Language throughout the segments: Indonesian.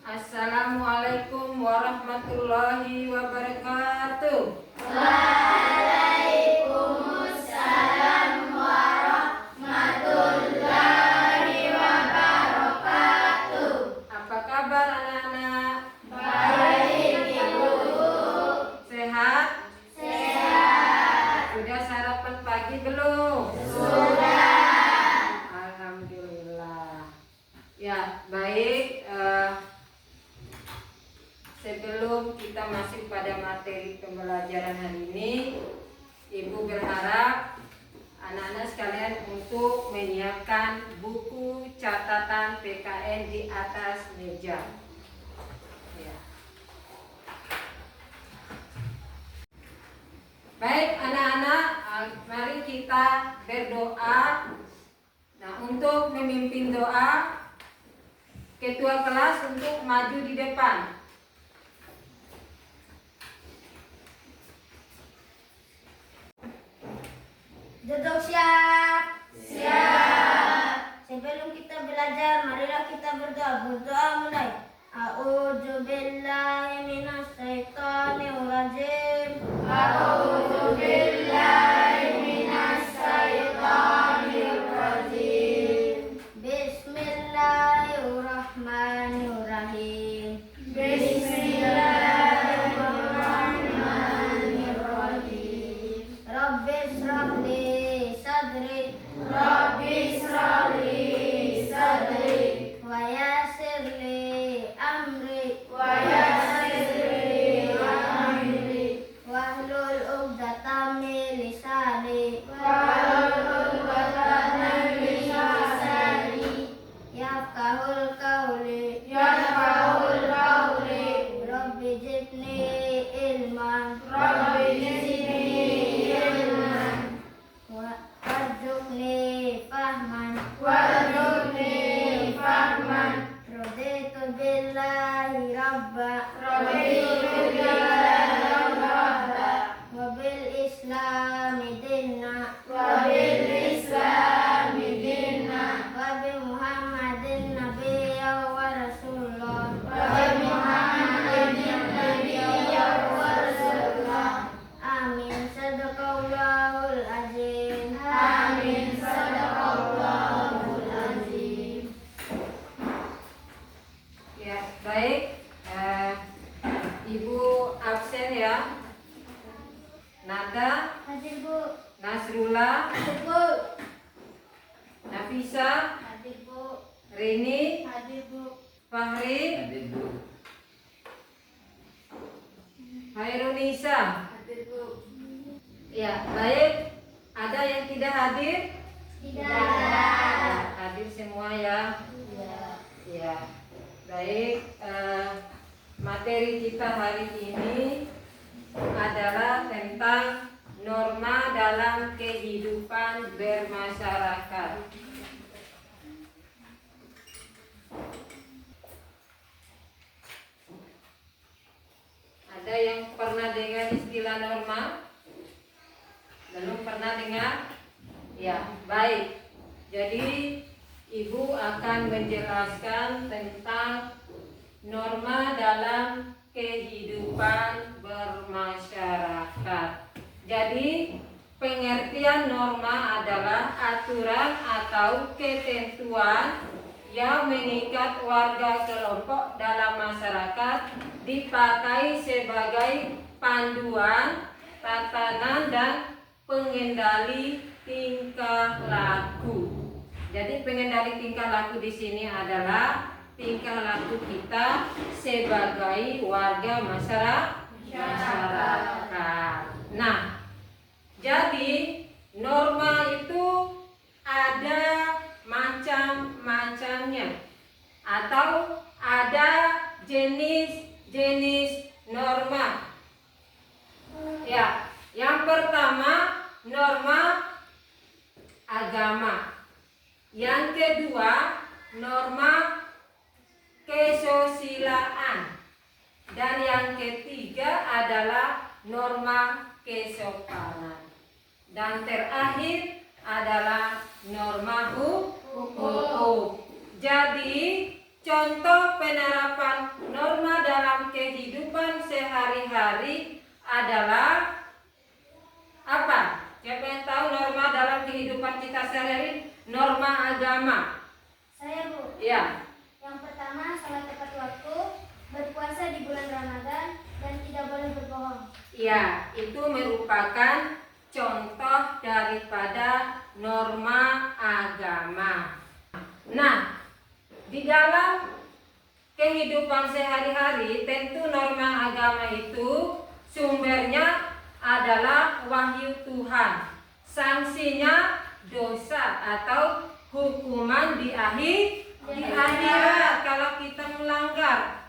Assalamualaikum warahmatullahi wabarakatuh. Waalaikumsalam warahmatullahi wabarakatuh. Apa kabar anak-anak? Baik, Ibu. Sehat? Sehat. Sudah sarapan pagi belum? Sudah. Alhamdulillah. Ya, baik. Sebelum kita masuk pada materi pembelajaran hari ini, Ibu berharap anak-anak sekalian untuk menyiapkan buku catatan PKN di atas meja. Ya. Baik anak-anak, mari kita berdoa. Nah, untuk memimpin doa, ketua kelas untuk maju di depan. Duduk siap. Siap. Sebelum kita belajar, marilah kita berdoa. Berdoa mulai. A'udzu billahi minasyaitonir rajim. A'udzu billahi minasyaitonir rajim. Bismillahirrahmanirrahim. Bismillahirrahmanirrahim. Rabbi shrahli sadri Rabbi shrahli sadri wa yassirli amri wa yassir li amri wahlul 'uqdatam min lisani wahlul 'uqdatam min lisani yafqahul qawli yafqahul qawli. Rabbi zidni ilman Rabbi zidni ilman warzuqni fahman warzuqni fahman. raditu billahi rabba Raditu billahi rabba wa bil islami dinna wa bil islami dinna wa bi muhammadin nabiyya wa rasulullah wa bi Muhammadin nabiyya wa rasulullah. amin sadaqallahul azim. Amin. Sadaqallahul azim. Ya, baik. Ibu absen ya. Nada, Hadir Bu. Nasrullah, Hadir Bu. Nafisa, Hadir Bu. Rini, Hadir Bu. Fahri, Hairunisa. Hadir Bu. Ya, baik. Ada yang tidak hadir? Tidak. Ya, hadir semua ya. Iya. Ya, baik. Materi kita hari ini adalah tentang norma dalam kehidupan bermasyarakat. Ada yang pernah dengar istilah norma? Belum pernah dengar? Ya, baik. Jadi Ibu akan menjelaskan tentang norma dalam kehidupan bermasyarakat. Jadi pengertian norma adalah aturan atau ketentuan yang mengikat warga kelompok dalam masyarakat, dipakai sebagai panduan, tatanan dan pengendali tingkah laku. Jadi pengendali tingkah laku di sini adalah tingkah laku kita sebagai warga masyarakat. Nah, jadi norma itu ada macam-macamnya atau ada jenis-jenis norma. Ya, yang pertama norma agama. Yang kedua norma kesusilaan. Dan yang ketiga adalah norma kesopanan. Dan terakhir adalah norma hukum. Jadi contoh penerapan norma dalam kehidupan sehari-hari adalah apa? Siapa yang tahu norma dalam kehidupan kita sehari-hari? Norma agama. Saya, Bu. Ya. Yang pertama, sholat tepat waktu, berpuasa di bulan Ramadan, dan tidak boleh berbohong. Ya, itu merupakan contoh daripada norma agama. Nah, di dalam kehidupan sehari-hari tentu norma agama itu sumbernya adalah wahyu Tuhan. Sanksinya dosa atau hukuman di akhirat kalau kita melanggar.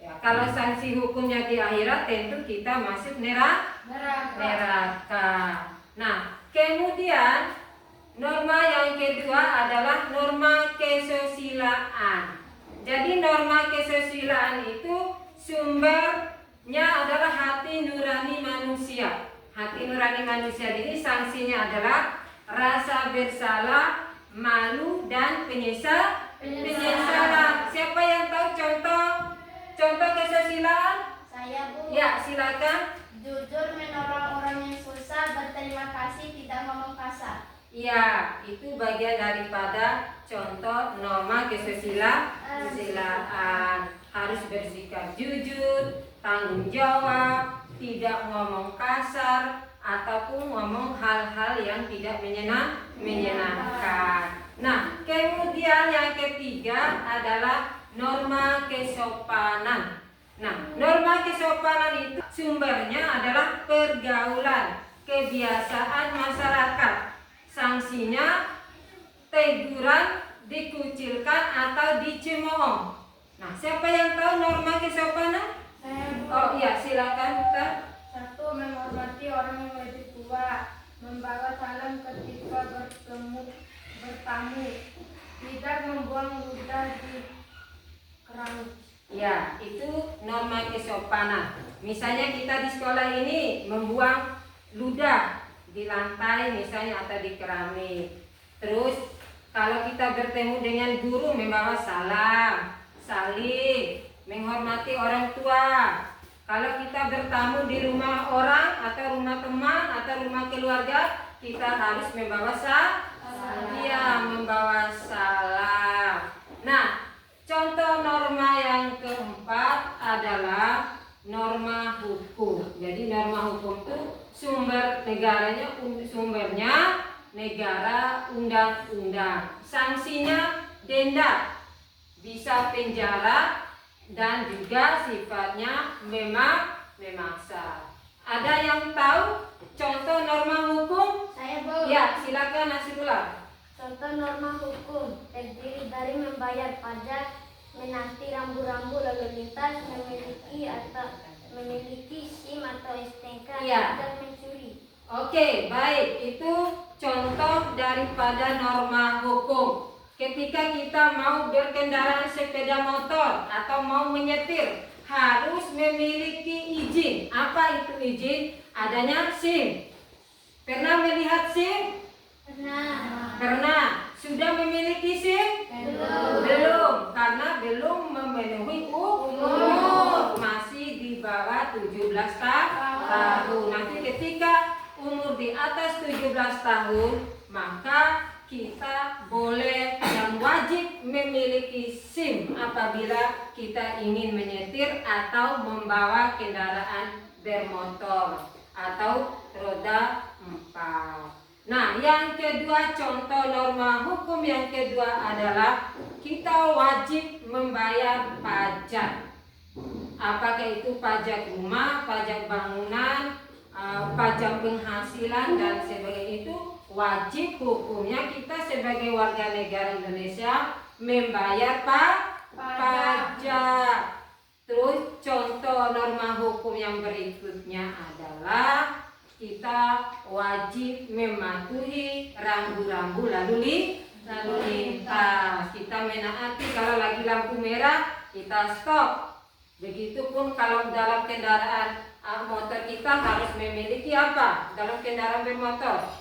Ya, kalau sanksi hukumnya di akhirat tentu kita masuk neraka. Nah, kemudian norma yang kedua adalah norma kesusilaan. Jadi norma kesusilaan itu sumbernya adalah hati nurani manusia. Hati nurani manusia ini sanksinya adalah rasa bersalah, malu, dan penyesalan. Siapa yang tahu contoh kesusilaan? Saya, Bu. Ya, silakan. Jujur menolong orang yang susah, berterima kasih, tidak ngomong kasar. Ya, itu bagian daripada contoh norma kesusilaan. Harus bersikap jujur, tanggung jawab, tidak ngomong kasar, ataupun ngomong hal-hal yang tidak menyenangkan. Nah, kemudian yang ketiga adalah norma kesopanan. Nah, norma kesopanan itu sumbernya adalah pergaulan, kebiasaan masyarakat. Sanksinya teguran, dikucilkan, atau dicemooh. Nah, siapa yang tahu norma kesopanan? Saya, Bu. Oh iya, silakan Buta. 1. Menghormati orang yang lebih tua, membawa salam ketika bertamu, tidak membuang ludah di keramik. Ya, itu norma kesopanan. Misalnya kita di sekolah ini membuang ludah di lantai misalnya atau di keramik. Terus kalau kita bertemu dengan guru membawa salam, salim, menghormati orang tua. Kalau kita bertamu di rumah orang atau rumah teman atau rumah keluarga, kita harus membawa membawa salam. Nah, contoh norma yang keempat adalah norma hukum. Jadi norma hukum itu sumbernya negara undang-undang. Sanksinya denda, bisa penjara, dan juga sifatnya memaksa. Ada yang tahu contoh norma hukum? Saya, Bu. Ya, silakan Nasrullah. Contoh norma hukum terdiri dari membayar pajak, menanti rambu-rambu lalu lintas, memiliki SIM atau STNK, Iya. dan mencuri. Oke, baik. Itu contoh daripada norma hukum. Ketika kita mau berkendaraan sepeda motor atau mau menyetir, harus memiliki izin. Apa itu izin? Adanya SIM. Pernah melihat SIM? Pernah. Sudah memiliki SIM? Belum, karena belum memenuhi umur. Masih di bawah 17 tahun. Nanti ketika umur di atas 17 tahun, maka kita boleh dan wajib memiliki SIM apabila kita ingin menyetir atau membawa kendaraan bermotor atau roda 4. Nah, yang kedua, contoh norma hukum yang kedua adalah kita wajib membayar pajak. Apakah itu pajak rumah, pajak bangunan, pajak penghasilan, dan sebagainya. Itu wajib hukumnya kita sebagai warga negara Indonesia membayar pajak. Terus contoh norma hukum yang berikutnya adalah kita wajib mematuhi rambu-rambu lalu lintas. Kita menaati kalau lagi lampu merah kita stop. Begitupun kalau dalam kendaraan motor kita harus memiliki apa? Dalam kendaraan bermotor?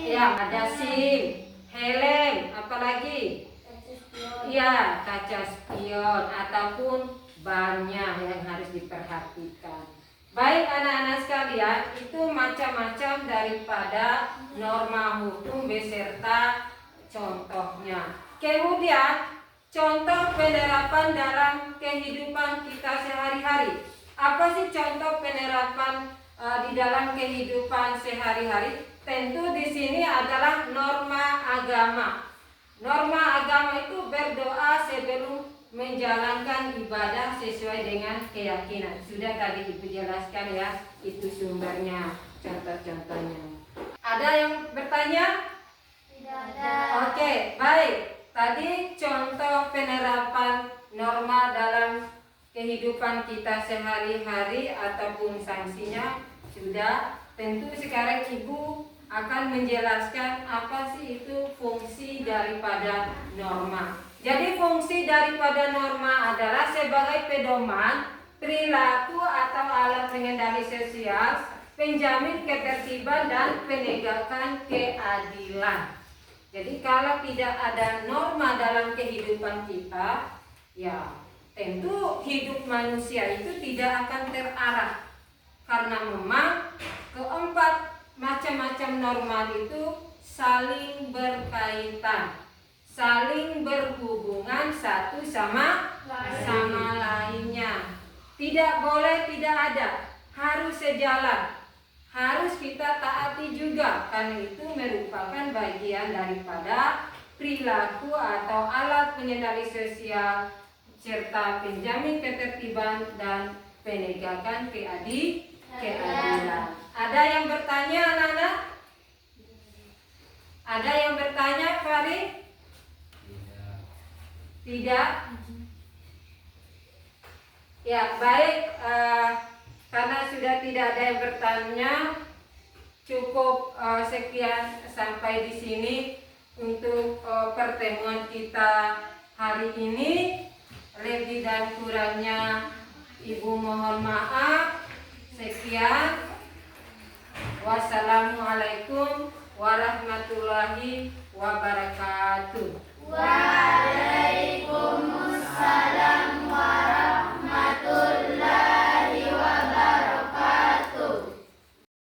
Ya, ada SIM, helm, apalagi? Ya, kaca spion ataupun bannya yang harus diperhatikan. Baik anak-anak sekalian, itu macam-macam daripada norma hukum beserta contohnya. Kemudian contoh penerapan dalam kehidupan kita sehari-hari. Apa sih contoh penerapan di dalam kehidupan sehari-hari? Tentu di sini adalah norma agama. Norma agama itu berdoa sebelum menjalankan ibadah sesuai dengan keyakinan. Sudah tadi Ibu jelaskan ya, itu sumbernya, contoh-contohnya. Ada yang bertanya? Tidak ada. Oke, baik. Tadi contoh penerapan norma dalam kehidupan kita sehari-hari ataupun sanksinya sudah. Tentu sekarang Ibu akan menjelaskan apa sih itu fungsi daripada norma. Jadi fungsi daripada norma adalah sebagai pedoman, perilaku atau alat pengendali sosial, penjamin ketertiban dan penegakan keadilan. Jadi kalau tidak ada norma dalam kehidupan kita, ya tentu hidup manusia itu tidak akan terarah. Karena memang keempat macam-macam norma itu saling berkaitan, saling berhubungan satu sama lainnya. Tidak boleh tidak ada, harus sejalan, harus kita taati juga, karena itu merupakan bagian daripada perilaku atau alat pengendali sosial serta penjamin ketertiban dan penegakan keadilan. Ada yang bertanya, anak-anak? Ada yang bertanya, Farid? Tidak. Ya, baik. Karena sudah tidak ada yang bertanya, cukup sekian sampai di sini untuk pertemuan kita hari ini. Lebih dan kurangnya Ibu mohon maaf. Sekian. Wassalamualaikum warahmatullahi wabarakatuh.